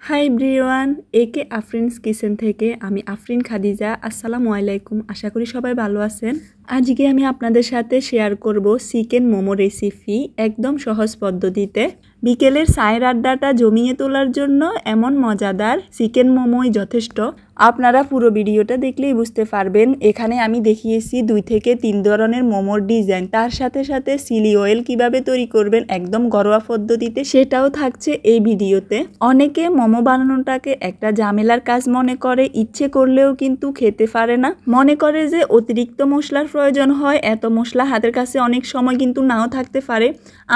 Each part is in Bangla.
হাই এভরিওয়ান, একে আফরিনস কিচেন থেকে আমি আফরিন খাদিজা। আসসালামু আলাইকুম। আশা করি সবাই ভালো আছেন। আজকে আমি আপনাদের সাথে শেয়ার করব চিকেন মোমো রেসিপি একদম সহজ পদ্ধতিতে। বিকেলের চায়ের আড্ডাটা জমিয়ে তোলার জন্য এমন মজাদার চিকেন মোমোই যথেষ্ট। আপনারা পুরো ভিডিওটা দেখলেই বুঝতে পারবেন। এখানে আমি দেখিয়েছি 2 থেকে 3 ধরনের মোমোর ডিজাইন, তার সাথে সাথে চিলি অয়েল কিভাবে তৈরি করবেন একদম ঘরোয়া পদ্ধতিতে সেটাও থাকছে এই ভিডিওতে। অনেকে মোমো বানানোটাকে একটা ঝামেলার কাজ মনে করে, ইচ্ছে করলেও কিন্তু খেতে পারে না, মনে করে যে অতিরিক্ত মশলার প্রয়োজন হয়, এত মশলা হাতের কাছে অনেক সময় কিন্তু নাও থাকতে পারে।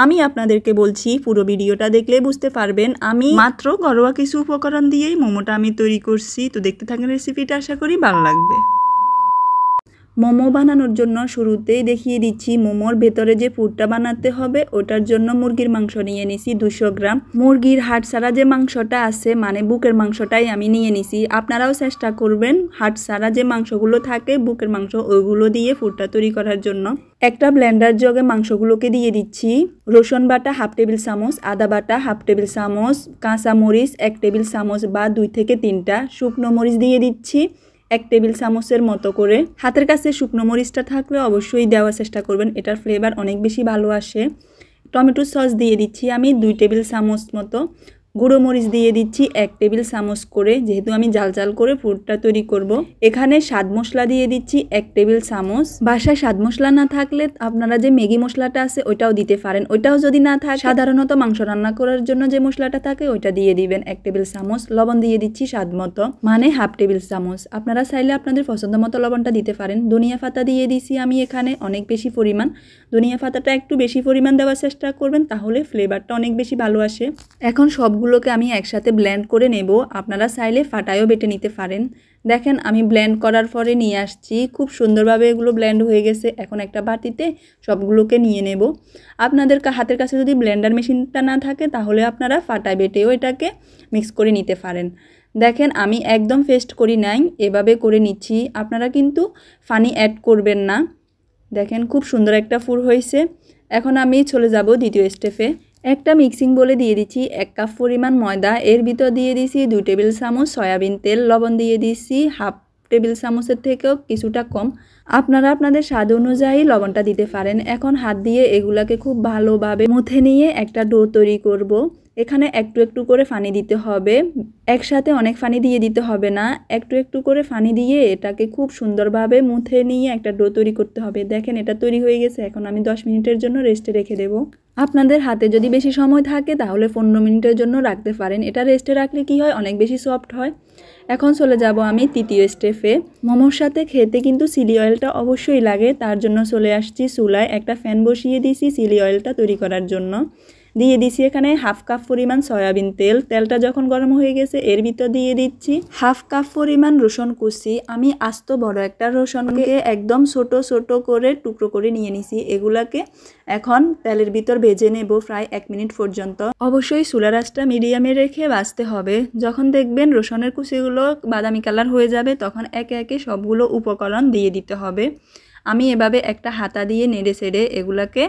আমি আপনাদেরকে বলছি পুরো ভিডিওটা দেখলে বুঝতে পারবেন। আমি মাত্র ঘরোয়া কিছু উপকরণ দিয়েই মোমোটা আমি তৈরি করছি, তো দেখতে থাকেন রেসিপিটা, আশা করি ভালো লাগবে। মোমো বানানোর জন্য শুরুতেই দেখিয়ে দিচ্ছি মোমোর ভেতরে যে পুরটা বানাতে হবে ওটার জন্য মুরগির মাংস নিয়ে নিছি 200 গ্রাম। মুরগির হাড় ছাড়া যে মাংসটা আছে মানে বুকের মাংসটাই আমি নিয়ে নিছি। আপনারাও চেষ্টা করবেন হাড় ছাড়া যে মাংসগুলো থাকে বুকের মাংস ওইগুলো দিয়ে পুরটা তৈরি করার জন্য। একটা ব্লেন্ডার জগে মাংসগুলোকে দিয়ে দিচ্ছি। রসুন বাটা 1/2 টেবিল চামচ, আদা বাটা 1/2 টেবিল চামচ, কাঁচা মরিচ 1 টেবিল চামচ বা 2 থেকে 3টা, শুকনো মরিচ দিয়ে দিচ্ছি 1 টেবিল চামচের মতো করে। হাতের কাছে শুকনো মরিচটা থাকলে অবশ্যই দেওয়ার চেষ্টা করবেন, এটার ফ্লেভার অনেক বেশি ভালো আসে। টমেটো সস দিয়ে দিচ্ছি আমি 2 টেবিল চামচ মতো। গুঁড়ো মরিচ দিয়ে দিচ্ছি 1 টেবিল চামচ করে, যেহেতু আমি জাল জাল করে পুরটা তৈরি করব। এখানে স্বাদ মশলা দিয়ে দিচ্ছি 1 টেবিল চামচ। বাসায় স্বাদ মশলা না থাকলে আপনারা যে ম্যাগি মশলাটা আছে ওইটাও দিতে পারেন, ওইটাও যদি না থাকে সাধারণত মাংস রান্না করার জন্য যে মশলাটা থাকে ওইটা দিয়ে দিবেন 1 টেবিল চামচ। লবণ দিয়ে দিচ্ছি স্বাদ মতো, মানে 1/2 টেবিল চামচ। আপনারা চাইলে আপনাদের পছন্দ মতো লবণটা দিতে পারেন। ধনিয়া পাতা দিয়ে দিছি আমি এখানে অনেক বেশি পরিমাণ। ধনিয়া পাতাটা একটু বেশি পরিমাণ দেওয়ার চেষ্টা করবেন, তাহলে ফ্লেভারটা অনেক বেশি ভালো আসে। এখন সবগুলোকে আমি একসাথে ব্লেন্ড করে নেব। আপনারা চাইলে ফাটায়ও বেটে নিতে পারেন। দেখেন আমি ব্লেন্ড করার পরে নিয়ে আসছি, খুব সুন্দরভাবে এগুলো ব্লেন্ড হয়ে গেছে। এখন একটা বাটিতে সবগুলোকে নিয়ে নেব। আপনাদের হাতের কাছে যদি ব্লেন্ডার মেশিনটা না থাকে তাহলে আপনারা ফাটায় বেটেও এটাকে মিক্স করে নিতে পারেন। দেখেন আমি একদম পেস্ট করি নাই, এভাবে করে নিচ্ছি। আপনারা কিন্তু পানি অ্যাড করবেন না। দেখেন খুব সুন্দর একটা পুর হয়েছে। এখন আমি চলে যাব দ্বিতীয় স্টেপে। একটা মিক্সিং বলে দিয়ে দিচ্ছি 1 কাপ পরিমাণ ময়দা, এর ভিতর দিয়ে দিচ্ছি 2 টেবিল চামচ সয়াবিন তেল, লবণ দিয়ে দিচ্ছি 1/2 টেবিল চামচের থেকেও কিছুটা কম। আপনারা আপনাদের স্বাদ অনুযায়ী লবণটা দিতে পারেন। এখন হাত দিয়ে এগুলাকে খুব ভালোভাবে মুথে নিয়ে একটা ডো তৈরি করব। এখানে একটু একটু করে পানি দিতে হবে, একসাথে অনেক পানি দিয়ে দিতে হবে না, একটু একটু করে পানি দিয়ে এটাকে খুব সুন্দরভাবে মুথে নিয়ে একটা ডো তৈরি করতে হবে। দেখেন এটা তৈরি হয়ে গেছে। এখন আমি 10 মিনিটের জন্য রেস্টে রেখে দেব। আপনাদের হাতে যদি বেশি সময় থাকে তাহলে 15 মিনিটের জন্য রাখতে পারেন। এটা রেস্টে রাখলে কি হয়, অনেক বেশি সফট হয়। এখন চলে যাব আমি তৃতীয় স্টেপে। মোমোর সাথে খেতে কিন্তু চিলি অয়েলটা অবশ্যই লাগে, তার জন্য চলে আসছি চুলায়। একটা ফ্যান বসিয়ে দিয়েছি চিলি অয়েলটা তৈরি করার জন্য। দিয়ে দিচ্ছি এখানে 1/2 কাপ পরিমাণ সয়াবিন তেল। তেলটা যখন গরম হয়ে গেছে এর ভিতর দিয়ে দিচ্ছি 1/2 কাপ পরিমাণ রসুন কুচি। আমি আস্ত বড় একটা রসুনকে একদম ছোট ছোট করে টুকরো করে নিয়ে নিছি। এগুলাকে এখন তেলের ভিতর ভেজে নেব প্রায় 1 মিনিট পর্যন্ত। অবশ্যই চুলার আঁচটা মিডিয়ামে রেখে ভাজতে হবে। যখন দেখবেন রসুনের কুচিগুলো বাদামি কালার হয়ে যাবে তখন একে একে সবগুলো উপকরণ দিয়ে দিতে হবে। আমি এভাবে একটা হাতা দিয়ে নেড়ে ছেড়ে এগুলাকে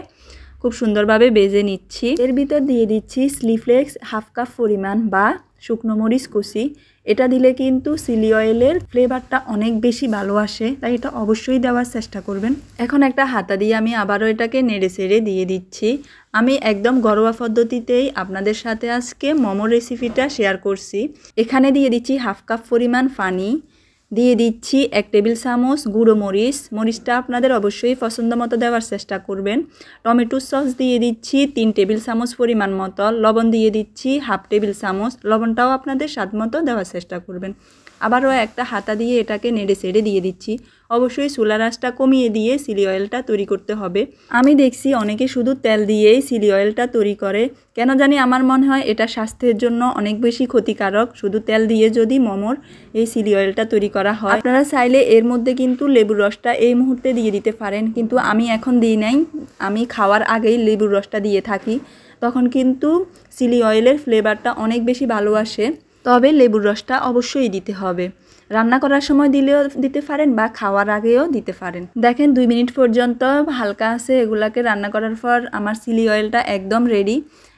খুব সুন্দরভাবে ভেজে নিচ্ছি। এর ভিতর দিয়ে দিচ্ছি চিলি ফ্লেক্স 1/2 কাপ পরিমাণ বা শুকনো মরিচ কুচি। এটা দিলে কিন্তু চিলি অয়েলের ফ্লেভারটা অনেক বেশি ভালো আসে, তাই এটা অবশ্যই দেওয়ার চেষ্টা করবেন। এখন একটা হাতা দিয়ে আমি আবারও এটাকে নেড়ে ছেড়ে দিয়ে দিচ্ছি। আমি একদম ঘরোয়া পদ্ধতিতেই আপনাদের সাথে আজকে মোমো রেসিপিটা শেয়ার করছি। এখানে দিয়ে দিচ্ছি 1/2 কাপ পরিমাণ পানি, দিয়ে দিচ্ছি 1 টেবিল চামচ গুঁড়ো মরিচ। মরিচটা আপনাদের অবশ্যই পছন্দ মতো দেওয়ার চেষ্টা করবেন। টমেটো সস দিয়ে দিচ্ছি 3 টেবিল চামচ পরিমাণ মতো। লবণ দিয়ে দিচ্ছি 1/2 টেবিল চামচ। লবণটাও আপনাদের স্বাদ মতো দেওয়ার চেষ্টা করবেন। আবারও একটা হাতা দিয়ে এটাকে নেড়ে ছেড়ে দিয়ে দিচ্ছি। অবশ্যই চুলার আঁচটা কমিয়ে দিয়ে চিলি অয়েলটা তৈরি করতে হবে। আমি দেখছি অনেকে শুধু তেল দিয়েই চিলি অয়েলটা তৈরি করে, কেন জানি আমার মনে হয় এটা স্বাস্থ্যের জন্য অনেক বেশি ক্ষতিকারক। শুধু তেল দিয়ে যদি মোমোর এই চিলি অয়েলটা তৈরি করা হয়, আপনারা চাইলে এর মধ্যে কিন্তু লেবুর রসটা এই মুহূর্তে দিয়ে দিতে পারেন, কিন্তু আমি এখন দিই নাই। আমি খাওয়ার আগেই লেবুর রসটা দিয়ে থাকি, তখন কিন্তু চিলি অয়েলের ফ্লেভারটা অনেক বেশি ভালো আসে। তবে লেবুর রসটা অবশ্যই দিতে হবে। রান্না করার সময় দিলেও দিতে পারেন বা খাওয়ার আগেও দিতে পারেন। দেখেন 2 মিনিট পর্যন্ত হালকা আছে এগুলাকে রান্না করার পর আমার চিলি অয়েলটা একদম রেডি।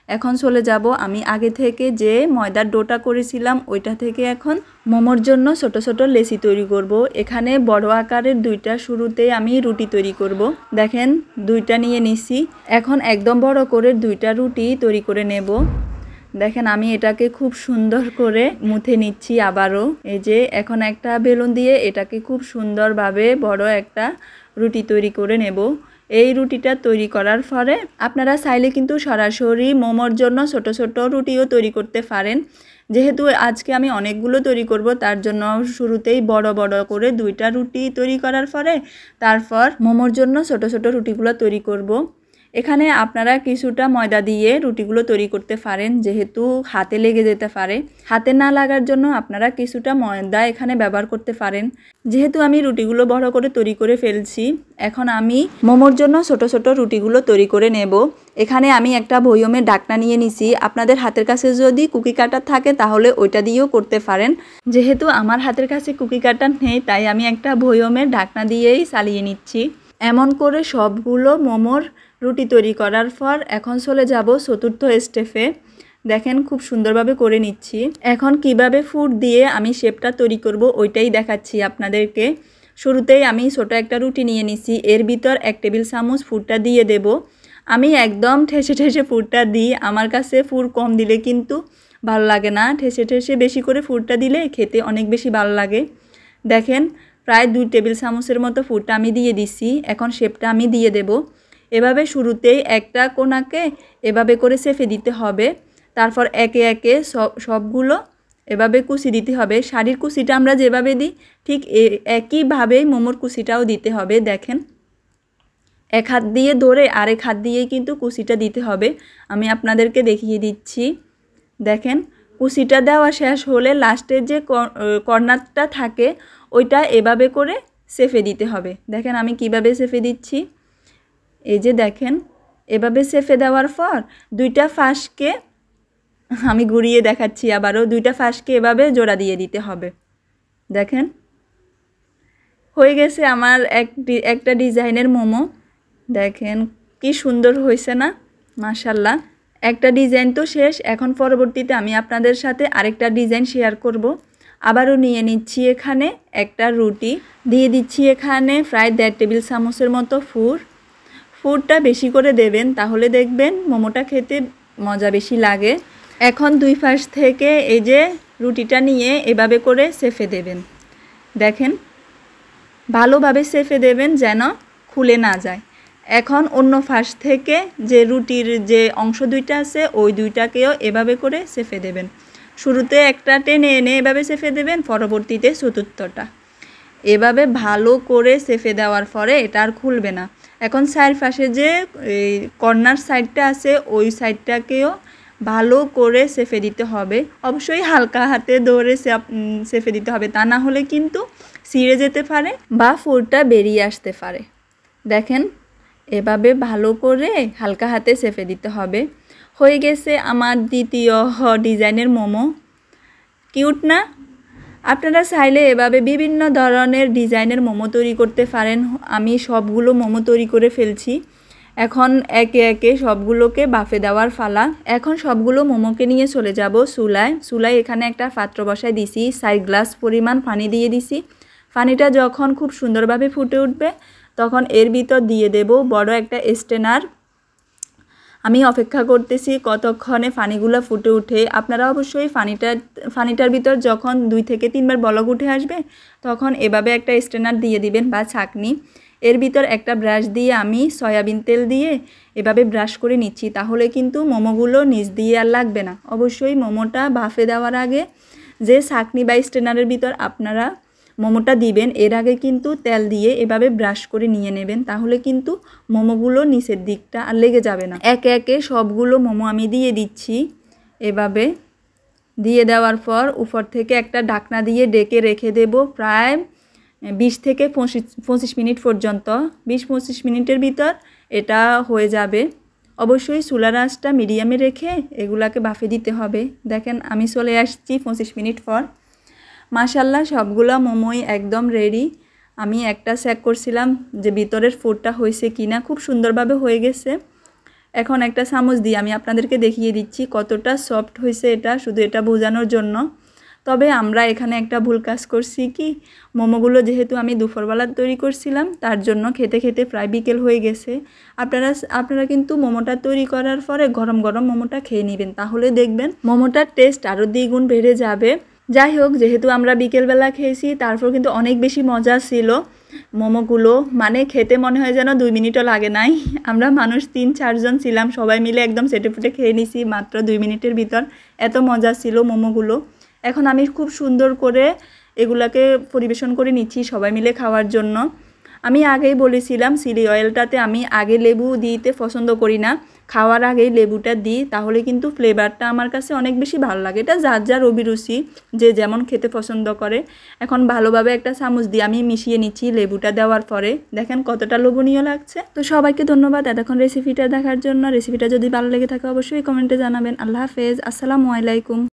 এখন চলে যাব আমি আগে থেকে যে ময়দার ডোটা করেছিলাম ওইটা থেকে এখন মোমোর জন্য ছোট ছোট লেচি তৈরি করব। এখানে বড় আকারের দুইটা শুরুতে আমি রুটি তৈরি করব। দেখেন দুইটা নিয়ে নিছি। এখন একদম বড় করে দুইটা রুটি তৈরি করে নেব। দেখেন আমি এটাকে খুব সুন্দর করে মুথে নিচ্ছি আবারও। এই যে এখন একটা বেলুন দিয়ে এটাকে খুব সুন্দরভাবে বড় একটা রুটি তৈরি করে নেব। এই রুটিটা তৈরি করার পরে আপনারা চাইলে কিন্তু সরাসরি মোমোর জন্য ছোট ছোট রুটিও তৈরি করতে পারেন। যেহেতু আজকে আমি অনেকগুলো তৈরি করব তার জন্য শুরুতেই বড় বড় করে দুইটা রুটি তৈরি করার পরে তারপর মোমোর জন্য ছোট ছোট রুটিগুলো তৈরি করব। এখানে আপনারা কিছুটা ময়দা দিয়ে রুটিগুলো তৈরি করতে পারেন, যেহেতু হাতে লেগে যেতে পারে। হাতে না লাগার জন্য আপনারা কিছুটা ময়দা এখানে ব্যবহার করতে পারেন। যেহেতু আমি রুটিগুলো বড় করে তৈরি করে ফেলছি, এখন আমি মোমোর জন্য ছোট ছোট রুটিগুলো তৈরি করে নেব। এখানে আমি একটা বয়মের ঢাকনা নিয়ে নিছি। আপনাদের হাতের কাছে যদি কুকি কাটার থাকে তাহলে ওইটা দিয়েও করতে পারেন। যেহেতু আমার হাতের কাছে কুকি কাটার নেই তাই আমি একটা বয়মের ঢাকনা দিয়েই চালিয়ে নিচ্ছি। এমন করে সবগুলো মোমোর রুটি তৈরি করার পর এখন চলে যাব চতুর্থ স্টেপে। দেখেন খুব সুন্দরভাবে করে নিচ্ছি। এখন কিভাবে ফুট দিয়ে আমি শেপটা তৈরি করব ওইটাই দেখাচ্ছি আপনাদেরকে। শুরুতেই আমি ছোট একটা রুটি নিয়ে নিছি, এর ভিতর 1 টেবিল চামচ ফুটটা দিয়ে দেব। আমি একদম ঠেসে ঠেসে ফুটটা দিই। আমার কাছে ফুট কম দিলে কিন্তু ভালো লাগে না, ঠেসে ঠেসে বেশি করে ফুটটা দিলে খেতে অনেক বেশি ভালো লাগে। দেখেন প্রায় 2 টেবিল চামচের মতো ফুটটা আমি দিয়ে দিছি। এখন শেপটা আমি দিয়ে দেব। এভাবে শুরুতেই একটা কোণাকে এভাবে করে সেফে দিতে হবে। তারপর একে একে সবগুলো এভাবে কুচি দিতে হবে। শাড়ির কুচিটা আমরা যেভাবে দিই ঠিক একইভাবেই মোমোর কুচিটাও দিতে হবে। দেখেন এক হাত দিয়ে ধরে আরেক হাত দিয়েই কিন্তু কুচিটা দিতে হবে। আমি আপনাদেরকে দেখিয়ে দিচ্ছি। দেখেন কুচিটা দেওয়া শেষ হলে লাস্টের যে কর্নারটা থাকে ওইটা এভাবে করে সেফে দিতে হবে। দেখেন আমি কিভাবে সেফে দিচ্ছি। এই যে দেখেন এভাবে সেফে দেওয়ার পর দুইটা ফাঁসকে আমি ঘুরিয়ে দেখাচ্ছি আবারও। দুইটা ফাঁসকে এভাবে জোড়া দিয়ে দিতে হবে। দেখেন হয়ে গেছে আমার একটা ডিজাইনের মোমো। দেখেন কি সুন্দর হয়েছে না, মাশাআল্লাহ। একটা ডিজাইন তো শেষ। এখন পরবর্তীতে আমি আপনাদের সাথে আরেকটা ডিজাইন শেয়ার করব। আবারও নিয়ে নিচ্ছি এখানে একটা রুটি, দিয়ে দিচ্ছি এখানে প্রায় 1.5 টেবিল চামচের মতো ফুটটা বেশি করে দেবেন, তাহলে দেখবেন মোমোটা খেতে মজা বেশি লাগে। এখন দুই পাশ থেকে এই যে রুটিটা নিয়ে এভাবে করে সেফে দেবেন। দেখেন ভালোভাবে সেফে দেবেন যেন খুলে না যায়। এখন অন্য পাশ থেকে যে রুটির যে অংশ দুইটা আছে ওই দুইটাকেও এভাবে করে সেফে দেবেন। শুরুতে একটা টেনে এনে এভাবে সেফে দেবেন, পরবর্তীতে চতুর্থটা। এভাবে ভালো করে সেফে দেওয়ার পরে এটা আর খুলবে না। এখন চারপাশে যে কর্নার সাইডটা আছে ওই সাইডটাকেও ভালো করে সেফে দিতে হবে। অবশ্যই হালকা হাতে ধরে সেফে দিতে হবে, তা না হলে কিন্তু ছিঁড়ে যেতে পারে বা ফুলটা বেরিয়ে আসতে পারে। দেখেন এভাবে ভালো করে হালকা হাতে সেফে দিতে হবে। হয়ে গেছে আমার দ্বিতীয় ডিজাইনের মোমো। কিউট না? আপনারা চাইলে এভাবে বিভিন্ন ধরনের ডিজাইনের মোমো তৈরি করতে পারেন। আমি সবগুলো মোমো তৈরি করে ফেলছি। এখন একে একে সবগুলোকে বাফে দেওয়ার ফালা। এখন সবগুলো মোমোকে নিয়ে চলে যাব চুলায় এখানে একটা পাত্র বসায় দিছি, 4 গ্লাস পরিমাণ পানি দিয়ে দিছি। পানিটা যখন খুব সুন্দরভাবে ফুটে উঠবে তখন এর ভিতর দিয়ে দেব বড় একটা স্ট্রেনার। আমি অপেক্ষা করতেছি কতক্ষণে পানিগুলো ফুটে উঠে। আপনারা অবশ্যই পানিটার ভিতর যখন 2 থেকে 3 বার বলক উঠে আসবে তখন এভাবে একটা স্ট্রেনার দিয়ে দিবেন বা ছাঁকনি। এর ভিতর একটা ব্রাশ দিয়ে আমি সয়াবিন তেল দিয়ে এভাবে ব্রাশ করে নিচ্ছি, তাহলে কিন্তু মোমোগুলো নিচ দিয়ে আর লাগবে না। অবশ্যই মোমোটা ভাফে দেওয়ার আগে যে ছাঁকনি বা স্ট্রেনারের ভিতর আপনারা মোমোটা দিবেন এর আগে কিন্তু তেল দিয়ে এভাবে ব্রাশ করে নিয়ে নেবেন, তাহলে কিন্তু মোমোগুলো নিচের দিকটা আর লেগে যাবে না। একে একে সবগুলো মোমো আমি দিয়ে দিচ্ছি। এভাবে দিয়ে দেওয়ার পর উপর থেকে একটা ঢাকনা দিয়ে ডেকে রেখে দেব প্রায় 20 থেকে 25 মিনিট পর্যন্ত। 20-25 মিনিটের ভিতর এটা হয়ে যাবে। অবশ্যই চুলার আঁচটা মিডিয়ামে রেখে এগুলাকে বাফে দিতে হবে। দেখেন আমি চলে আসছি 25 মিনিট পর। মাশাআল্লাহ সবগুলা মোমোই একদম রেডি। আমি একটা চেক করছিলাম যে ভিতরের ফুডটা হয়েছে কিনা, খুব সুন্দরভাবে হয়ে গেছে। এখন একটা চামচ দিয়ে আমি আপনাদেরকে দেখিয়ে দিচ্ছি কতটা সফট হয়েছে এটা, শুধু এটা বোঝানোর জন্য। তবে আমরা এখানে একটা ভুল কাজ করছি কি, মোমোগুলো যেহেতু আমি দুপুরবেলা তৈরি করছিলাম তার জন্য খেতে খেতে প্রায় বিকেল হয়ে গেছে। আপনারা কিন্তু মোমোটা তৈরি করার পরে গরম গরম মোমোটা খেয়ে নেবেন, তাহলে দেখবেন মোমোটার টেস্ট আরও দ্বিগুণ বেড়ে যাবে। যাই হোক, যেহেতু আমরা বিকেলবেলা খেয়েছি তারপর কিন্তু অনেক বেশি মজা ছিল মোমোগুলো, মানে খেতে মনে হয় যেন 2 মিনিটও লাগে নাই। আমরা মানুষ 3-4 জন ছিলাম, সবাই মিলে একদম চেটেপুটে খেয়ে নিছি মাত্র 2 মিনিটের ভিতর। এত মজা ছিল মোমোগুলো। এখন আমি খুব সুন্দর করে এগুলাকে পরিবেশন করে নিচ্ছি সবাই মিলে খাওয়ার জন্য। আমি আগেই বলেছিলাম চিলি অয়েলটাতে আমি আগে লেবু দিতে পছন্দ করি না, খাওয়ার আগেই লেবুটা দিই, তাহলে কিন্তু ফ্লেভারটা আমার কাছে অনেক বেশি ভালো লাগে। এটা যার যার অভিরুচি, যে যেমন খেতে পছন্দ করে। এখন ভালোভাবে একটা চামচ দিয়ে আমি মিশিয়ে নিচ্ছি লেবুটা দেওয়ার পরে। দেখেন কতটা লোভনীয় লাগছে। তো সবাইকে ধন্যবাদ এতক্ষণ রেসিপিটা দেখার জন্য। রেসিপিটা যদি ভালো লেগে থাকে অবশ্যই কমেন্টে জানাবেন। আল্লাহ হাফেজ, আসসালামু আলাইকুম।